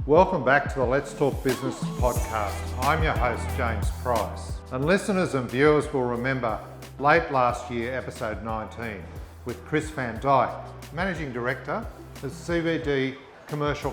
Welcome back to the Let's Talk Business podcast. I'm your host, James Price. And listeners and viewers will remember late last year, episode 19, with Chris Van Dyke, Managing Director of CVD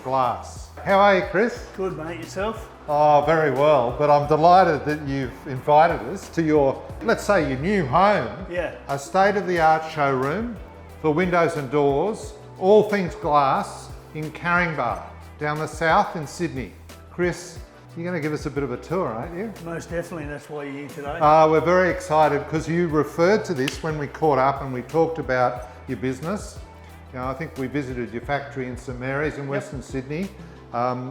Glass. How are you, Chris? Good, mate. Yourself? Oh, very well, but I'm delighted that you've invited us to your, let's say, your new home. Yeah. A state-of-the-art showroom for windows and doors, all things glass in Caringbah, down the south in Sydney. Chris, you're going to give us a bit of a tour, aren't you? Most definitely, that's why you're here today. We're very excited because you referred to this when we caught up and we talked about your business. You know, I think we visited your factory in St Mary's in Western Sydney.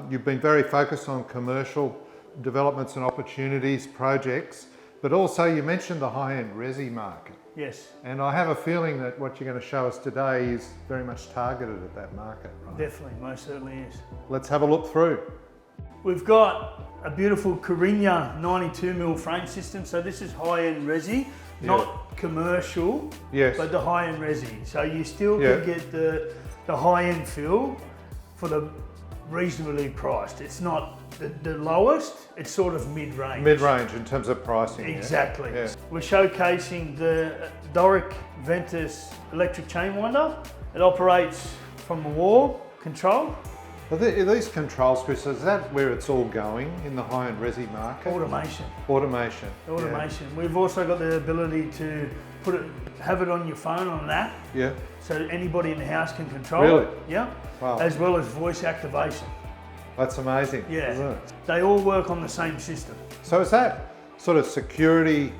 You've been very focused on commercial developments and opportunities, projects, but also you mentioned the high-end resi market. Yes. And I have a feeling that what you're going to show us today is very much targeted at that market, right? Definitely, most certainly is. Let's have a look through. We've got a beautiful Carina 92mm frame system. So this is high-end resi, not commercial, but the high-end resi. So you still can get the high-end feel for the reasonably priced. It's not the lowest, it's sort of mid-range. Mid-range in terms of pricing. Exactly. Yeah. We're showcasing the Doric Ventus electric chain winder. It operates from a wall control. Are these controls, Chris, is that where it's all going in the high-end resi market? Automation. Automation. Automation. Yeah. We've also got the ability to have it on your phone on an app. Yeah. So anybody in the house can control really? it. Yeah. Wow. As well as voice activation. That's amazing. Yeah. Isn't it? They all work on the same system. So is that sort of security,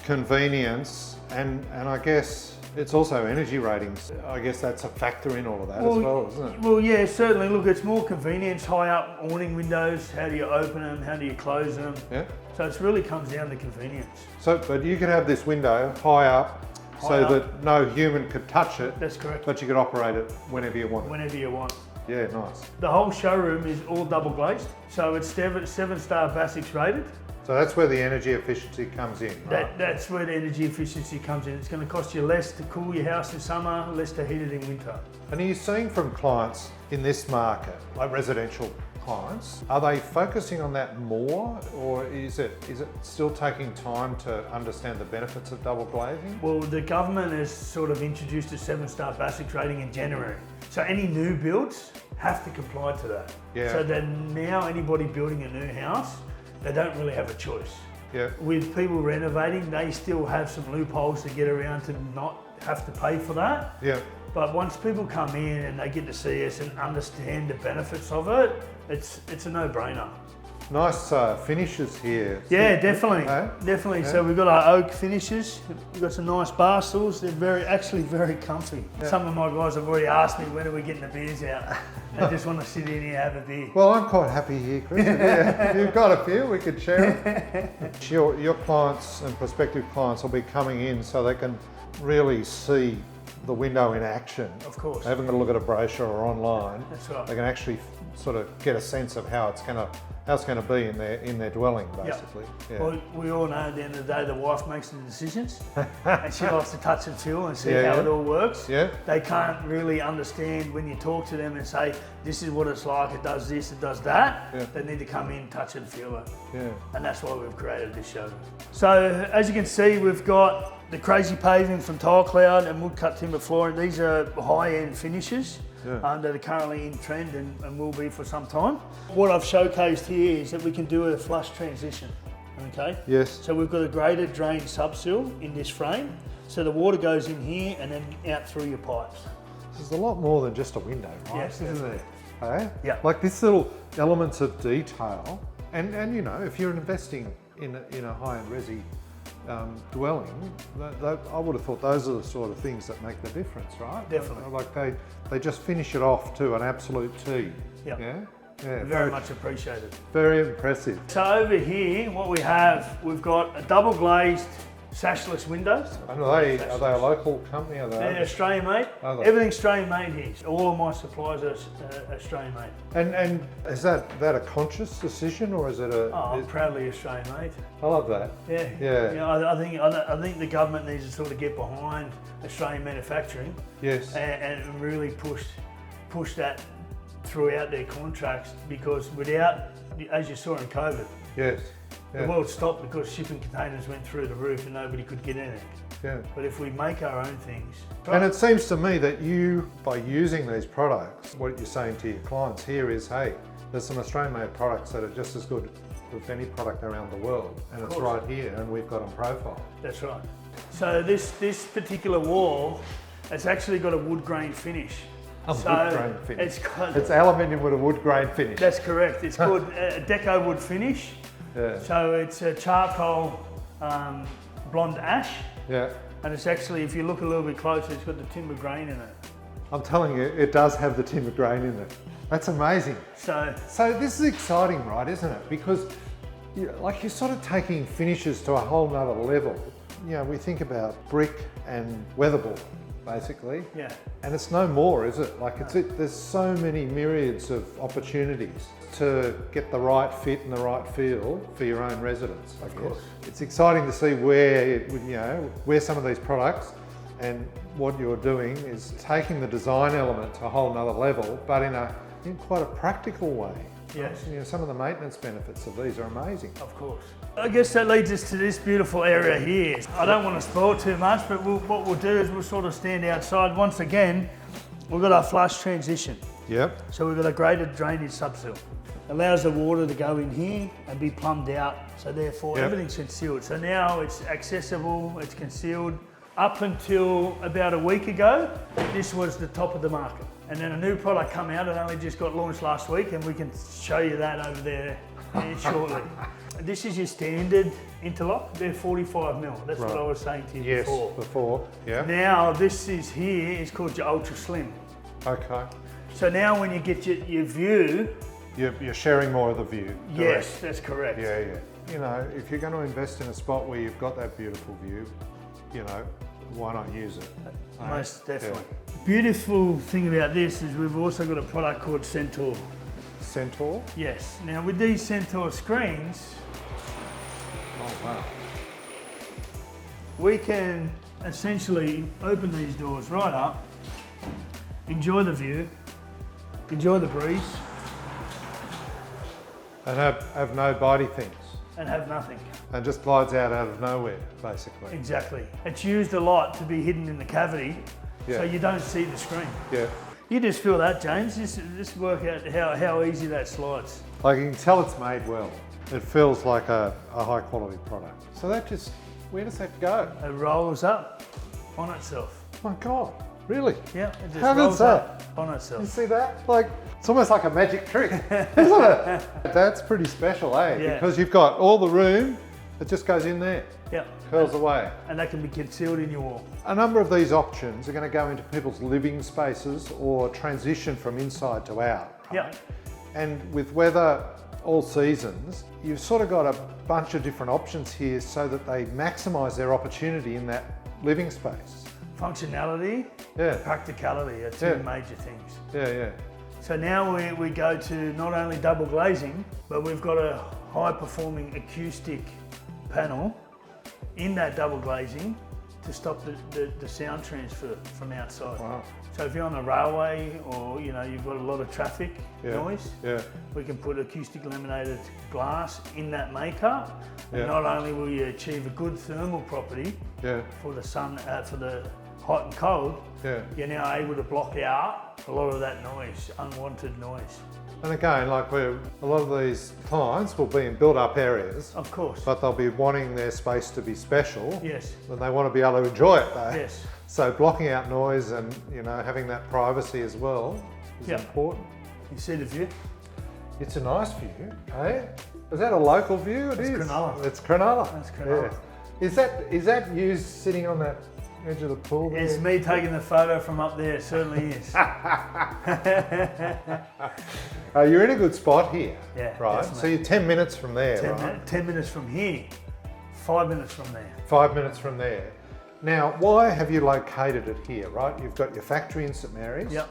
convenience, and I guess it's also energy ratings. I guess that's a factor in all of that as well, isn't it? Well, yeah, certainly. Look, it's more convenience, high up awning windows. How do you open them? How do you close them? Yeah. So it really comes down to convenience. So, but you can have this window high up that no human could touch it. That's correct. But you could operate it whenever you want. Whenever you want. Yeah, nice. The whole showroom is all double glazed. So it's 7-star BASIX rated. So that's where the energy efficiency comes in, right? That's where the energy efficiency comes in. It's going to cost you less to cool your house in summer, less to heat it in winter. And are you seeing from clients in this market, like residential clients, are they focusing on that more, or is it still taking time to understand the benefits of double glazing? Well, the government has sort of introduced a 7-star BASIX rating in January. So any new builds have to comply to that. Yeah. So then now anybody building a new house, they don't really have a choice. Yeah. With people renovating, they still have some loopholes to get around to not have to pay for that. Yeah. But once people come in and they get to see us and understand the benefits of it, it's a no-brainer. Nice finishes here. Yeah, definitely. Definitely. Yeah. So we've got our oak finishes. We've got some nice bar stools. They're actually very comfy. Yeah. Some of my guys have already asked me when are we getting the beers out. They just want to sit in here and have a beer. Well, I'm quite happy here, Chris. Yeah, you've got a few, we could share it. Your clients and prospective clients will be coming in so they can really see the window in action. Of course. They haven't got to look at a brochure or online. That's right. They can actually sort of get a sense of how it's going to be in their dwelling, basically. Yep. Yeah. Well, we all know at the end of the day the wife makes the decisions and she likes to touch and feel and see how it all works. Yeah. They can't really understand when you talk to them and say, this is what it's like, it does this, it does that. Yeah. They need to come in, touch and feel it. Yeah. And that's why we've created this showroom. So as you can see, we've got the crazy paving from Tile Cloud and wood cut timber flooring. These are high-end finishes. That are currently in trend and will be for some time. What I've showcased here is that we can do a flush transition, okay? Yes. So we've got a graded drain subsill in this frame, so the water goes in here and then out through your pipes. There's a lot more than just a window, right? Yes, isn't there? Hey? Yeah. Like this little elements of detail, and you know, if you're investing in a high-end resi dwelling, I would have thought those are the sort of things that make the difference, right? Definitely. Like they just finish it off to an absolute T. Yep. Yeah. Very much appreciated. Very impressive. So over here, what we've got a double glazed sashless windows. And are they a local company? They're Australian made. Everything's Australian made here. So all of my supplies are Australian made. And is that a conscious decision, or is it a? Oh, I'm proudly Australian made. I love that. Yeah. Yeah. You know, I think the government needs to sort of get behind Australian manufacturing. Yes. And really push that throughout their contracts, because without, as you saw in COVID, yes, the world stopped because shipping containers went through the roof and nobody could get anything. Yeah. But if we make our own things... And it seems to me that you, by using these products, what you're saying to your clients here is, hey, there's some Australian-made products that are just as good with any product around the world, and it's right here, and we've got on profile. That's right. So this particular wall, it's actually got a wood grain finish. A wood grain finish. It's aluminium with a wood grain finish. That's correct. It's called a deco wood finish. Yeah. So it's a charcoal blonde ash. Yeah. And it's actually, if you look a little bit closer, it's got the timber grain in it. I'm telling you, it does have the timber grain in it. That's amazing. So this is exciting, right, isn't it? Because you're sort of taking finishes to a whole nother level. You know, we think about brick and weatherboard, basically. Yeah. And it's no more, is it? Like there's so many myriads of opportunities to get the right fit and the right feel for your own residence, I guess. Of course. It's exciting to see where, where some of these products and what you're doing is taking the design element to a whole nother level, but in quite a practical way. Yes. You know, some of the maintenance benefits of these are amazing. Of course. I guess that leads us to this beautiful area here. I don't want to spoil too much, but what we'll do is we'll sort of stand outside. Once again, we've got our flush transition. Yep. So we've got a graded drainage subsoil. Allows the water to go in here and be plumbed out. So therefore everything's concealed. So now it's accessible, it's concealed. Up until about a week ago, this was the top of the market. And then a new product come out, it only just got launched last week, and we can show you that over there shortly. This is your standard interlock, they're 45mm. That's what I was saying to you before, yeah. Now this is called your ultra slim. Okay. So now when you get your view, you're sharing more of the view. Correct? Yes, that's correct. Yeah, yeah. You know, if you're going to invest in a spot where you've got that beautiful view, you know, why not use it? Most definitely. Yeah. Beautiful thing about this is we've also got a product called Centaur. Centaur? Yes. Now with these Centaur screens, oh wow, we can essentially open these doors right up, enjoy the view, enjoy the breeze. And have no bitey things. And have nothing. And just glides out of nowhere, basically. Exactly. It's used a lot to be hidden in the cavity, so you don't see the screen. Yeah. You just feel that, James. Just work out how easy that slides. Like you can tell it's made well. It feels like a high quality product. So that just, where does that go? It rolls up on itself. Oh my God, really? Yeah, it just How rolls does that? up on itself. You see that? Like, it's almost like a magic trick, isn't it? That's pretty special, eh? Yeah. Because you've got all the room, it just goes in there. Yeah. Curls away. And that can be concealed in your wall. A number of these options are going to go into people's living spaces or transition from inside to out, right? Yeah. And with weather all seasons, you've sort of got a bunch of different options here so that they maximise their opportunity in that living space. Functionality, practicality are two major things. Yeah, yeah. So now we go to not only double glazing, but we've got a high performing acoustic panel in that double glazing to stop the sound transfer from outside. Wow. So if you're on a railway or you've got a lot of traffic noise, we can put acoustic laminated glass in that makeup. And not only will you achieve a good thermal property for the sun, for the hot and cold, you're now able to block out a lot of that noise, unwanted noise. And again, like a lot of these clients will be in built-up areas. Of course. But they'll be wanting their space to be special. Yes. And they want to be able to enjoy it though. Yes. So blocking out noise and having that privacy as well is important. You see the view? It's a nice view, eh? Is that a local view? It's Cronulla. It's Cronulla. That's Cronulla. Yeah. Is that you sitting on that edge of the pool there? It's me taking the photo from up there, it certainly is. You're in a good spot here, right? Definitely. So you're 10 minutes from there, right? 10 minutes from here, 5 minutes from there. 5 minutes from there. Now, why have you located it here, right? You've got your factory in St Mary's. Yep.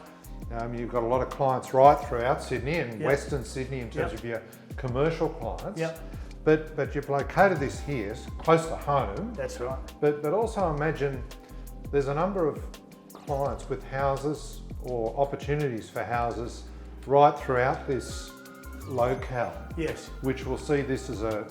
You've got a lot of clients right throughout Sydney and Western Sydney in terms of your commercial clients. Yep. But you've located this here, close to home. That's right. But also imagine there's a number of clients with houses or opportunities for houses right throughout this locale. Yes. Which will see this as a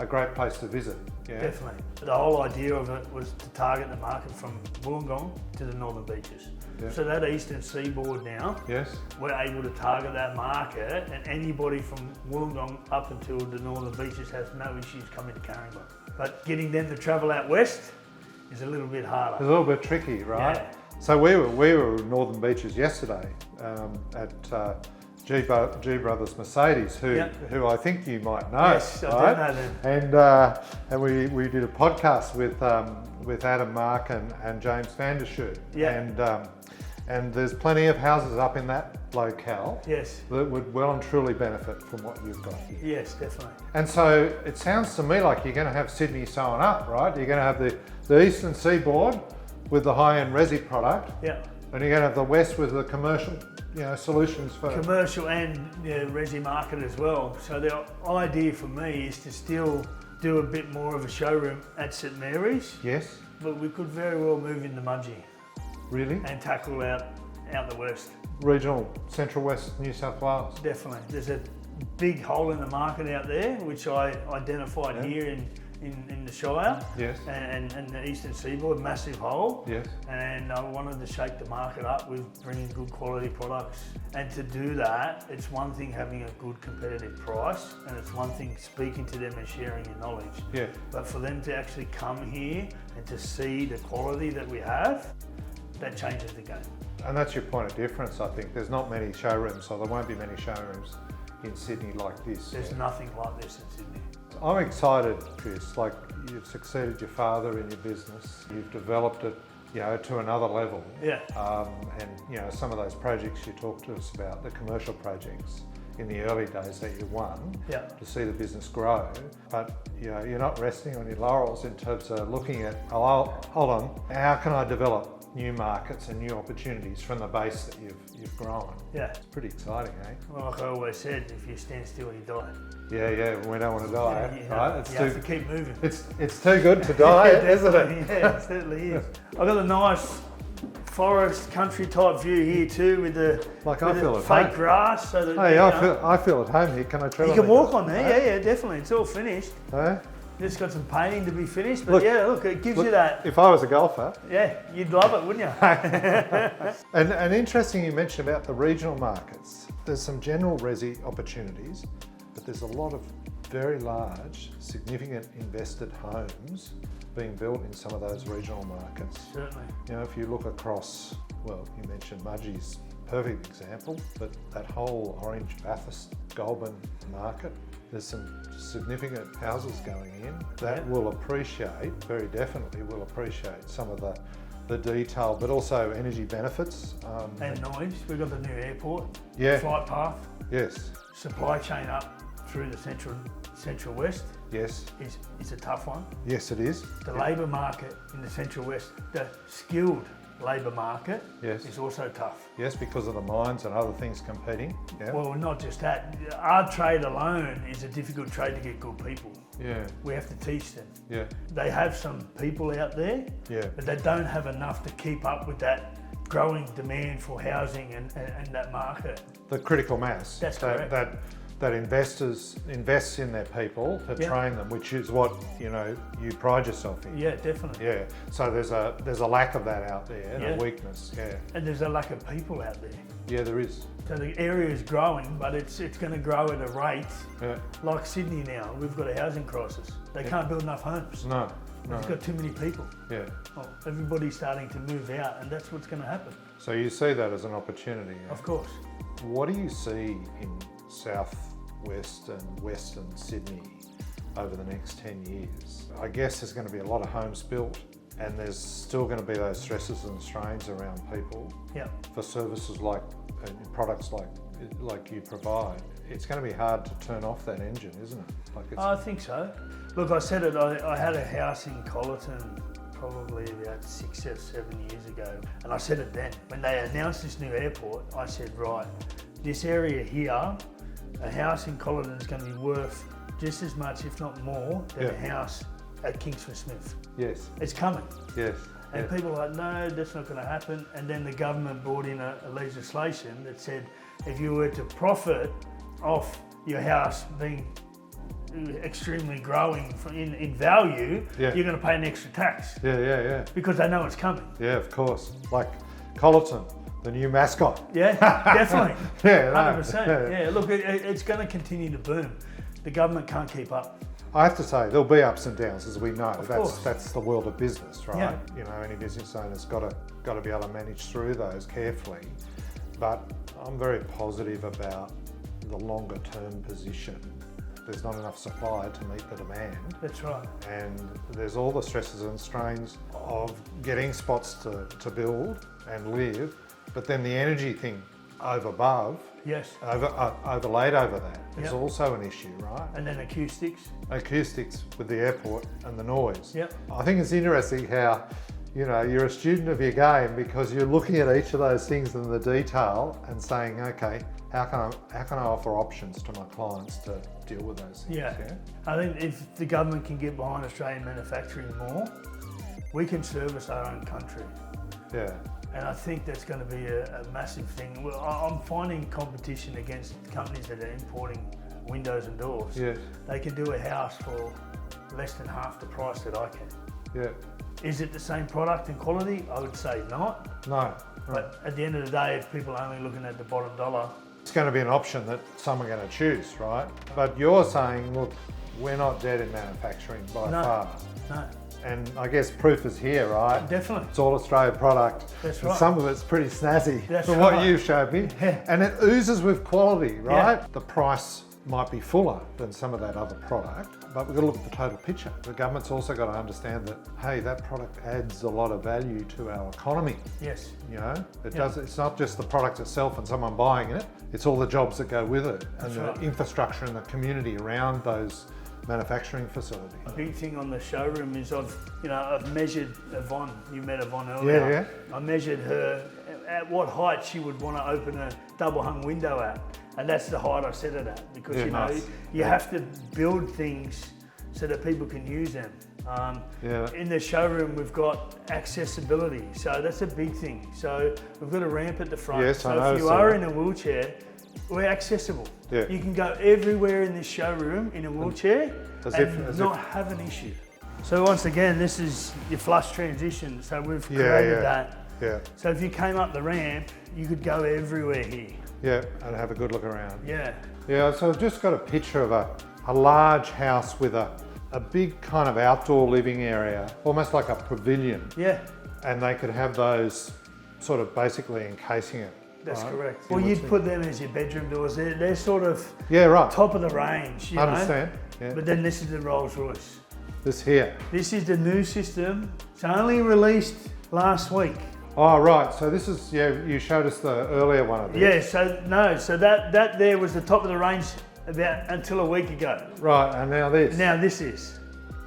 great place to visit. Yeah. Definitely. The whole idea of it was to target the market from Wollongong to the northern beaches. Yeah. So that eastern seaboard now, yes, we're able to target that market, and anybody from Wollongong up until the northern beaches has no issues coming to Caringbah. But getting them to travel out west is a little bit harder. It's a little bit tricky, right? Yeah. So we were in Northern Beaches yesterday at G Brothers Mercedes, who I think you might know. Yes, I do know them. And we did a podcast with Adam, Mark, and James Vandershoot. Yeah. And there's plenty of houses up in that locale. Yes. That would well and truly benefit from what you've got here. Yes, definitely. And so it sounds to me like you're going to have Sydney sewn up, right? You're going to have the eastern seaboard with the high-end resi product. Yeah. And you're going to have the west with the commercial, solutions for commercial and resi market as well. So the idea for me is to still do a bit more of a showroom at St Mary's. Yes. But we could very well move into Mudgee. Really? And tackle out the west. Regional, Central West New South Wales. Definitely. There's a big hole in the market out there, which I identified here in the Shire. Yes. And the eastern seaboard, massive hole. Yes. And I wanted to shake the market up with bringing good quality products. And to do that, it's one thing having a good competitive price, and it's one thing speaking to them and sharing your knowledge. Yeah. But for them to actually come here and to see the quality that we have, that changes the game. And that's your point of difference, I think. There's not many showrooms, so there won't be many showrooms in Sydney like this. There's nothing like this in Sydney. I'm excited, Chris. Like, you've succeeded your father in your business. You've developed it, to another level. Yeah. And some of those projects you talked to us about, the commercial projects in the early days that you won, to see the business grow. But you're not resting on your laurels in terms of looking at, hold on, how can I develop new markets and new opportunities from the base that you've grown? Yeah. It's pretty exciting, eh? Well, like I always said, if you stand still, you die. Yeah, we don't want to die, right? You have to keep moving. It's too good to die, isn't it? Yeah, it certainly is. I've got a nice forest country type view here too, with the fake grass. So that, I feel at home here. Can I travel? You can walk on there. Yeah, definitely. It's all finished. Huh? Just got some painting to be finished, but it gives you that. If I was a golfer, you'd love it, wouldn't you? and interesting, you mentioned about the regional markets. There's some general resi opportunities, but there's a lot of very large, significant invested homes being built in some of those regional markets. Certainly. If you look across, you mentioned Mudgee's perfect example, but that whole Orange, Bathurst, Goulburn market, there's some significant houses going in that will appreciate, very definitely will appreciate some of the detail, but also energy benefits. And noise. We've got the new airport, flight path. Yes. Supply chain up through the central west. Yes. Is a tough one. Yes, it is. The labour market in the central west, the skilled labour market is also tough. Yes, because of the mines and other things competing. Yeah. Well, not just that. Our trade alone is a difficult trade to get good people. Yeah. We have to teach them. Yeah. They have some people out there, but they don't have enough to keep up with that growing demand for housing and that market. The critical mass. That's correct. That invests in their people to train them, which is what you pride yourself in. Yeah, definitely. Yeah. So there's a lack of that out there, and a weakness. Yeah. And there's a lack of people out there. Yeah, there is. So the area is growing, but it's going to grow at a rate like Sydney now. We've got a housing crisis. They can't build enough homes. No. We've got too many people. Yeah. Well, everybody's starting to move out, and that's what's going to happen. So you see that as an opportunity. Yeah? Of course. What do you see in southwest and western Sydney over the next 10 years? I guess there's going to be a lot of homes built, and there's still going to be those stresses and strains around people for services like products like you provide. It's going to be hard to turn off that engine, isn't it? I think so. Look, I said it, I had a house in Collerton probably about 6 or 7 years ago, and I said it then. When they announced this new airport, I said, right, this area here, a house in Collerton is going to be worth just as much, if not more, than a house at Kingsford Smith. Yes. It's coming. Yes. And people are like, no, that's not going to happen. And then the government brought in a legislation that said if you were to profit off your house being extremely growing in value, you're going to pay an extra tax. Yeah. Because they know it's coming. Yeah, of course. Like Colleton, the new mascot. Yeah, definitely. 100%. Yeah. Look, it's going to continue to boom. The government can't keep up. I have to say, there'll be ups and downs, as we know. Of course. That's the world of business, right? Yeah. You know, any business owner's got to be able to manage through those carefully. But I'm very positive about the longer term position. There's not enough supply to meet the demand. That's right. And there's all the stresses and strains of getting spots to build and live, but then the energy thing above, overlaid over that is also an issue, right? And then acoustics. Acoustics with the airport and the noise. Yep. I think it's interesting how, you know, you're a student of your game because you're looking at each of those things in the detail and saying, okay, how can I offer options to my clients to deal with those things? Yeah. I think if the government can get behind Australian manufacturing more, we can service our own country. Yeah. And I think that's going to be a massive thing. Well, I'm finding competition against companies that are importing windows and doors. Yes. They can do a house for less than half the price that I can. Yeah. Is it the same product and quality? I would say not. No. But at the end of the day, if people are only looking at the bottom dollar, it's going to be an option that some are going to choose, right? But you're saying, look, we're not dead in manufacturing by far. No. And I guess proof is here, right? Definitely. It's all Australian product. That's right. Some of it's pretty snazzy That's what right. you've showed me. Yeah. And it oozes with quality, right? Yeah. The price might be fuller than some of that other product, but we've got to look at the total picture. The government's also got to understand that, hey, that product adds a lot of value to our economy. Yes. You know, it's not just the product itself and someone buying it, it's all the jobs that go with it and the infrastructure and the community around those manufacturing facilities. A big thing on the showroom is I've measured Yvonne. You met Yvonne earlier. Yeah. I measured her at what height she would want to open a double hung window at. And that's the height I set it at because you have to build things so that people can use them. In the showroom we've got accessibility, so that's a big thing. So we've got a ramp at the front. Yes, so if you are in a wheelchair, we're accessible. Yeah. You can go everywhere in this showroom in a wheelchair and not have an issue. So once again, this is your flush transition. So we've created that. Yeah. So if you came up the ramp, you could go everywhere here. Yeah, and have a good look around. Yeah. Yeah, so I've just got a picture of a large house with a big kind of outdoor living area, almost like a pavilion. Yeah. And they could have those sort of basically encasing it. That's correct. Well, you'd put them as your bedroom doors. They're sort of top of the range. I understand. Yeah. But then this is the Rolls Royce. This here. This is the new system. It's only released last week. Oh, right. So this is, you showed us the earlier one of this. Yeah, so that there was the top of the range about until a week ago. Right, and now this. Now this is.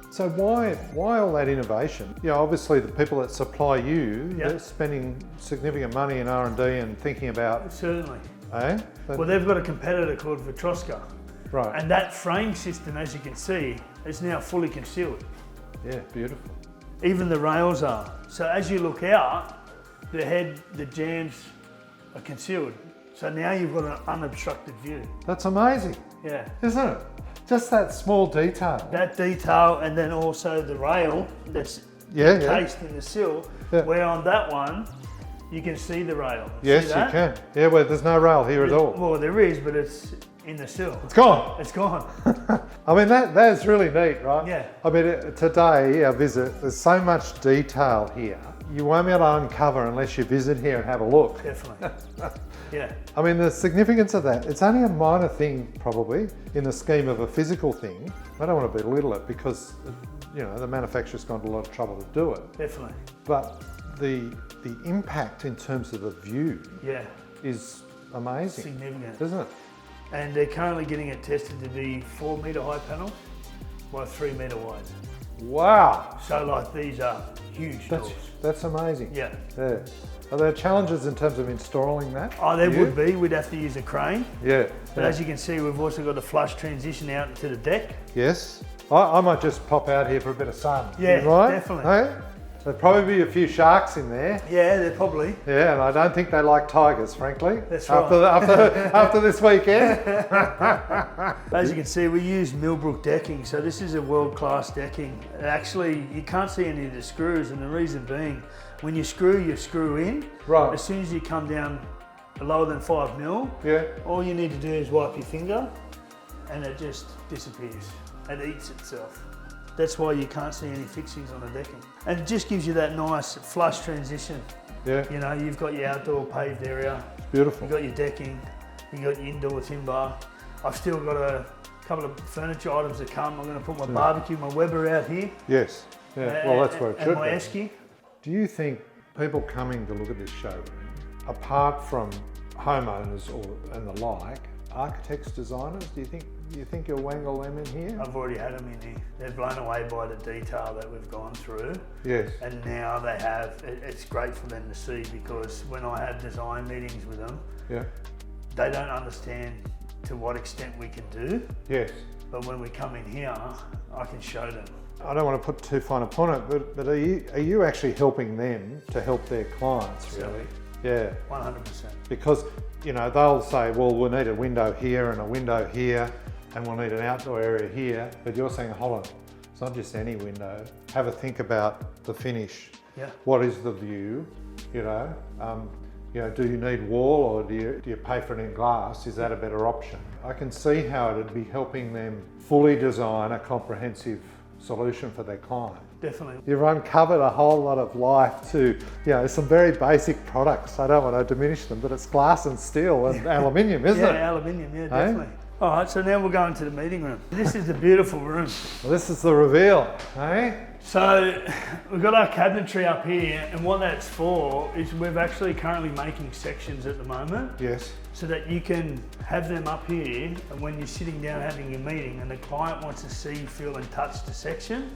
So why all that innovation? You know, obviously the people that supply you, they're spending significant money in R&D and thinking about... Certainly. Eh? Well, they've got a competitor called Vitroska. Right. And that frame system, as you can see, is now fully concealed. Yeah, beautiful. Even the rails are. So as you look out, the jambs are concealed. So now you've got an unobstructed view. That's amazing. Yeah. Isn't it? Just that small detail. That detail, and then also the rail that's encased in the sill, where on that one, you can see the rail. Yes, you can. Yeah, well, there's no rail here at all. Well, there is, but it's in the sill. It's gone. It's gone. I mean, that's really neat, right? Yeah. I mean, today, our visit, there's so much detail here. You won't be able to uncover unless you visit here and have a look. Definitely. Yeah. I mean, the significance of that, it's only a minor thing probably in the scheme of a physical thing. I don't want to belittle it because, you know, the manufacturer's gone to a lot of trouble to do it. Definitely. But the impact in terms of the view is amazing. Significant. Isn't it? And they're currently getting it tested to be 4 metre high panels by 3 metre wide. Wow. So like these are huge doors. That's amazing. Yeah. Are there challenges in terms of installing that? Oh, there would be. We'd have to use a crane. Yeah. But as you can see, we've also got the flush transition out to the deck. Yes. I might just pop out here for a bit of sun. Yeah, right? definitely. Hey? There'll probably be a few sharks in there. Yeah, they're probably. Yeah, and I don't think they like tigers, frankly. That's right. After this weekend. As you can see, we use Millbrook decking, so this is a world-class decking. Actually, you can't see any of the screws, and the reason being, when you screw in. Right. As soon as you come down lower than 5 mil, yeah, all you need to do is wipe your finger, and it just disappears. It eats itself. That's why you can't see any fixings on the decking. And it just gives you that nice flush transition. Yeah. You know, you've got your outdoor paved area. It's beautiful. You've got your decking. You've got your indoor timber. I've still got a couple of furniture items to come. I'm going to put my barbecue, my Weber out here. Yes. Yeah. Well, that's where it should and my be. esky. Do you think people coming to look at this showroom, apart from homeowners and the like, architects, designers, do you think you'll wangle them in here? I've already had them in here. They're blown away by the detail that we've gone through. Yes. And now they have, it's great for them to see, because when I have design meetings with them, yeah, they don't understand to what extent we can do. Yes. But when we come in here, I can show them. I don't want to put too fine a point on it, but are you actually helping them to help their clients, really? Certainly. Yeah. 100%. Because, you know, they'll say, well, we'll need a window here and a window here, and we'll need an outdoor area here. But you're saying, hold on, it's not just any window. Have a think about the finish. Yeah. What is the view? You know, do you need wall, or do you pay for it in glass? Is that a better option? I can see how it'd be helping them fully design a comprehensive solution for their client. Definitely. You've uncovered a whole lot of life to, some very basic products. I don't want to diminish them, but it's glass and steel and aluminium, isn't it? Yeah, aluminium, yeah, definitely. All right, so now we're going to the meeting room. This is a beautiful room. Well, this is the reveal, eh? So we've got our cabinetry up here, and what that's for is we're actually currently making sections at the moment. Yes. So that you can have them up here, and when you're sitting down having your meeting and the client wants to see, feel and touch the section,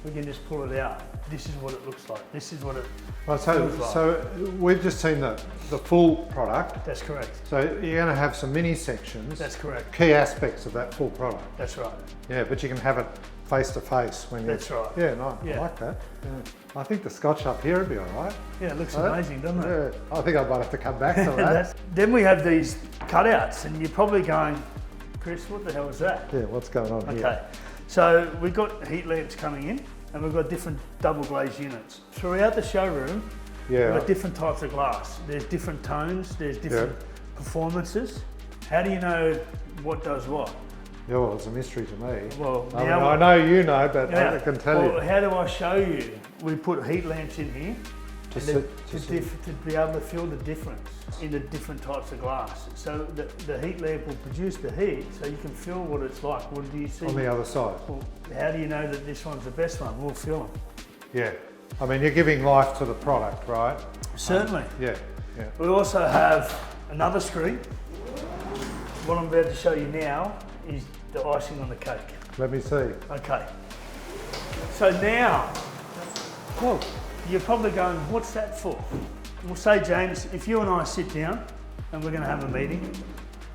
we can just pull it out. This is what it looks like. This is what it feels like. So we've just seen the full product. That's correct. So you're going to have some mini sections. That's correct. Key aspects of that full product. That's right. Yeah, but you can have it face to face when you. That's right. Yeah, no, I like that. Yeah. I think the scotch up here would be all right. Yeah, it looks amazing, doesn't it? Yeah, I think I might have to come back to that. Then we have these cutouts, and you're probably going, Chris, what the hell is that? Yeah, what's going on here? Okay, so we've got heat lamps coming in, and we've got different double glazed units. Throughout the showroom, we've got different types of glass. There's different tones, there's different performances. How do you know what does what? Yeah, well, it's a mystery to me. Well, I know you know, but I can tell you. How do I show you? We put heat lamps in here to be able to feel the difference in the different types of glass. So the heat lamp will produce the heat, so you can feel what it's like. What do you see? On the other side. Well, how do you know that this one's the best one? We'll feel them. Yeah. I mean, you're giving life to the product, right? Certainly. Yeah. We also have another screen. What I'm about to show you now is the icing on the cake. Let me see. Okay. So now, you're probably going, what's that for? We'll say, James, if you and I sit down and we're going to have a meeting.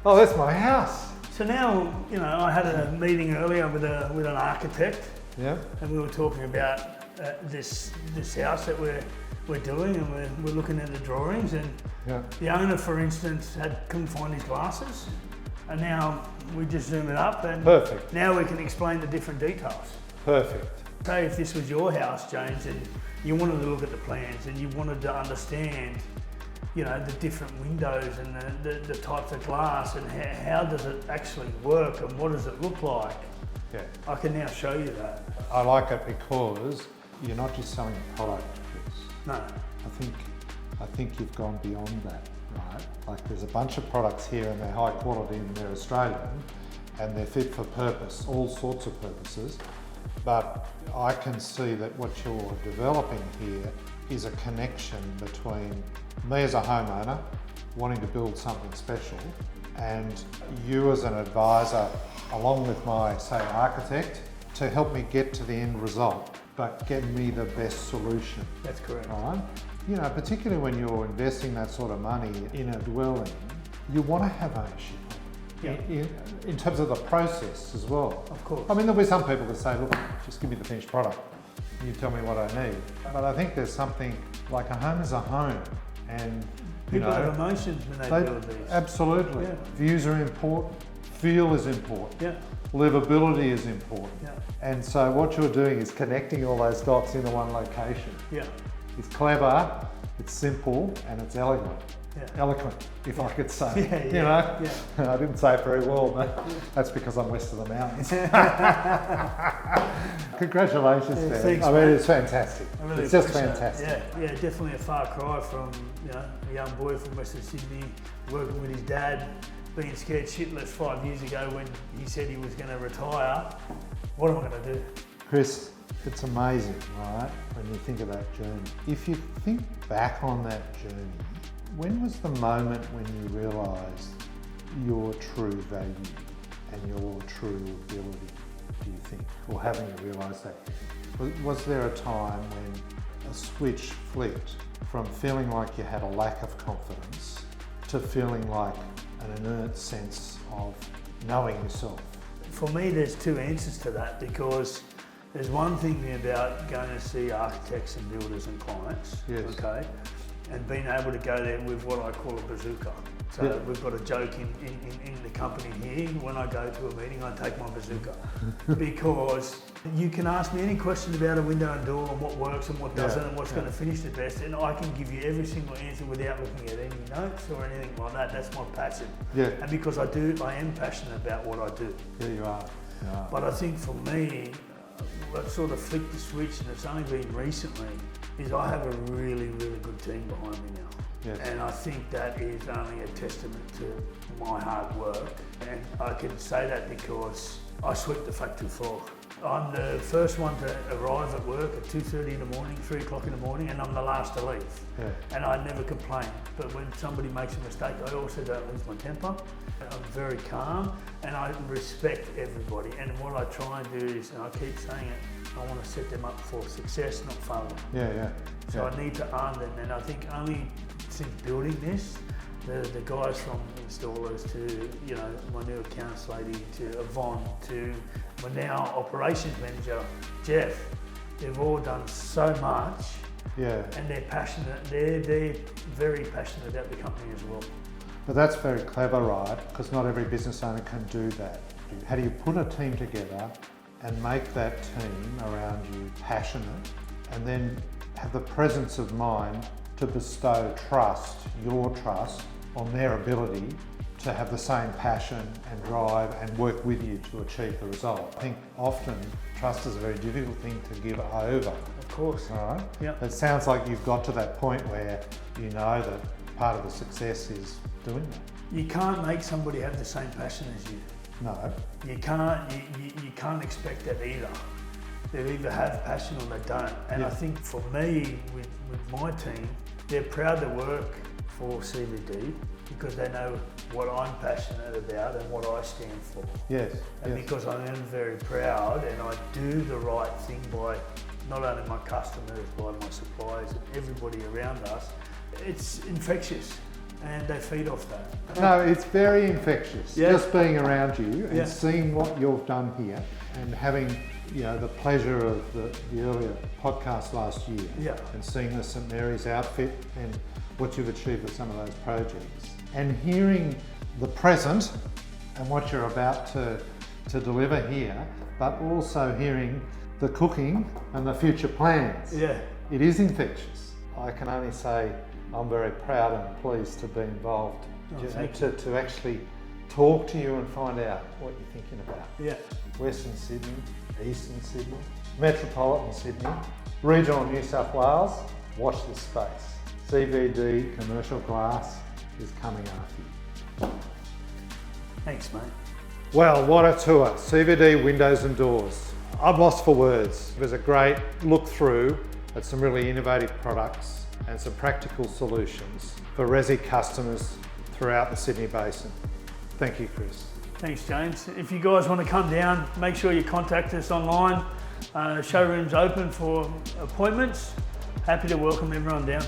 Oh, that's my house. So now, I had a meeting earlier with an architect. Yeah. And we were talking about this house that we're doing, and we're looking at the drawings, and the owner, for instance, couldn't find his glasses, and now we just zoom it up, and now we can explain the different details. Perfect. Say if this was your house, James, and you wanted to look at the plans and you wanted to understand, the different windows and the types of glass, and how does it actually work and what does it look like? Yeah. I can now show you that. I like it because you're not just selling a product, Chris. No. I think you've gone beyond that, right? Like, there's a bunch of products here and they're high quality and they're Australian and they're fit for purpose, all sorts of purposes. But I can see that what you're developing here is a connection between me as a homeowner wanting to build something special and you as an advisor, along with my, say, architect, to help me get to the end result, but get me the best solution. That's correct. Right? Particularly when you're investing that sort of money in a dwelling, you want to have ownership in terms of the process as well. Of course. I mean, there'll be some people that say, look, just give me the finished product. you tell me what I need. But I think there's something like a home is a home, and people have emotions when they build these. Absolutely. Yeah. Views are important. Feel is important. Yeah. Livability is important. Yeah. And so what you're doing is connecting all those dots into one location. Yeah. It's clever, it's simple, and it's elegant. Yeah. Eloquent, if I could say. Yeah, you know? Yeah. I didn't say it very well, but that's because I'm west of the mountains. Congratulations, man. Thanks, I mean, mate. it's fantastic. Really It's just appreciate it. fantastic. Yeah, definitely a far cry from a young boy from Western Sydney working with his dad, being scared shitless 5 years ago when he said he was going to retire. What am I going to do? Chris, it's amazing, right, when you think of that journey. If you think back on that journey, when was the moment when you realised your true value and your true ability, do you think? Or haven't you realised that? Was there a time when a switch flipped from feeling like you had a lack of confidence to feeling like an inert sense of knowing yourself? For me, there's two answers to that, because there's one thing about going to see architects and builders and clients, okay, and being able to go there with what I call a bazooka. So we've got a joke in the company here. When I go to a meeting, I take my bazooka because you can ask me any question about a window and door and what works and what doesn't and what's going to finish the best, and I can give you every single answer without looking at any notes or anything like that. That's my passion. Yeah. And because I am passionate about what I do. Yeah, you are. But I think for me, what sort of flicked the switch, and it's only been recently, is I have a really, really good team behind me now. Yes. And I think that is only a testament to my hard work. And I can say that because I sweep the factory floor. I'm the first one to arrive at work at 2:30 in the morning, 3 o'clock in the morning, and I'm the last to leave. Yeah. And I never complain. But when somebody makes a mistake, I also don't lose my temper. I'm very calm and I respect everybody. And what I try and do is, and I keep saying it, I want to set them up for success, not failure. So I need to arm them, and I think only since building this, the guys from installers to my new accounts lady to Yvonne to my now operations manager Jeff, they've all done so much. And they're passionate. They're very passionate about the company as well. But that's very clever, right? Because not every business owner can do that. How do you put a team together and make that team around you passionate, and then have the presence of mind to bestow trust, your trust, on their ability to have the same passion and drive and work with you to achieve the result? I think often trust is a very difficult thing to give over. Of course. All right? Yeah. It sounds like you've got to that point where you know that part of the success is doing that. You can't make somebody have the same passion as you. No. You can't expect that either. They either have passion or they don't. And I think for me, with my team, they're proud to work for CVD because they know what I'm passionate about and what I stand for. Yes. And because I am very proud and I do the right thing by not only my customers, by my suppliers and everybody around us, it's infectious. And they feed off that. No, it's very infectious. Just being around you and seeing what you've done here and having the pleasure of the earlier podcast last year and seeing the St Mary's outfit and what you've achieved with some of those projects, and hearing the present and what you're about to deliver here, but also hearing the cooking and the future plans. Yeah. It is infectious. I can only say I'm very proud and pleased to be involved, to actually talk to you and find out what you're thinking about. Yeah. Western Sydney, Eastern Sydney, Metropolitan Sydney, regional New South Wales, watch this space. CVD Commercial Glass is coming after you. Thanks, mate. Well, what a tour. CVD Windows and Doors. I'm lost for words. It was a great look through at some really innovative products and some practical solutions for resi customers throughout the Sydney Basin. Thank you, Chris. Thanks, James. If you guys want to come down, make sure you contact us online. Showroom's open for appointments. Happy to welcome everyone down.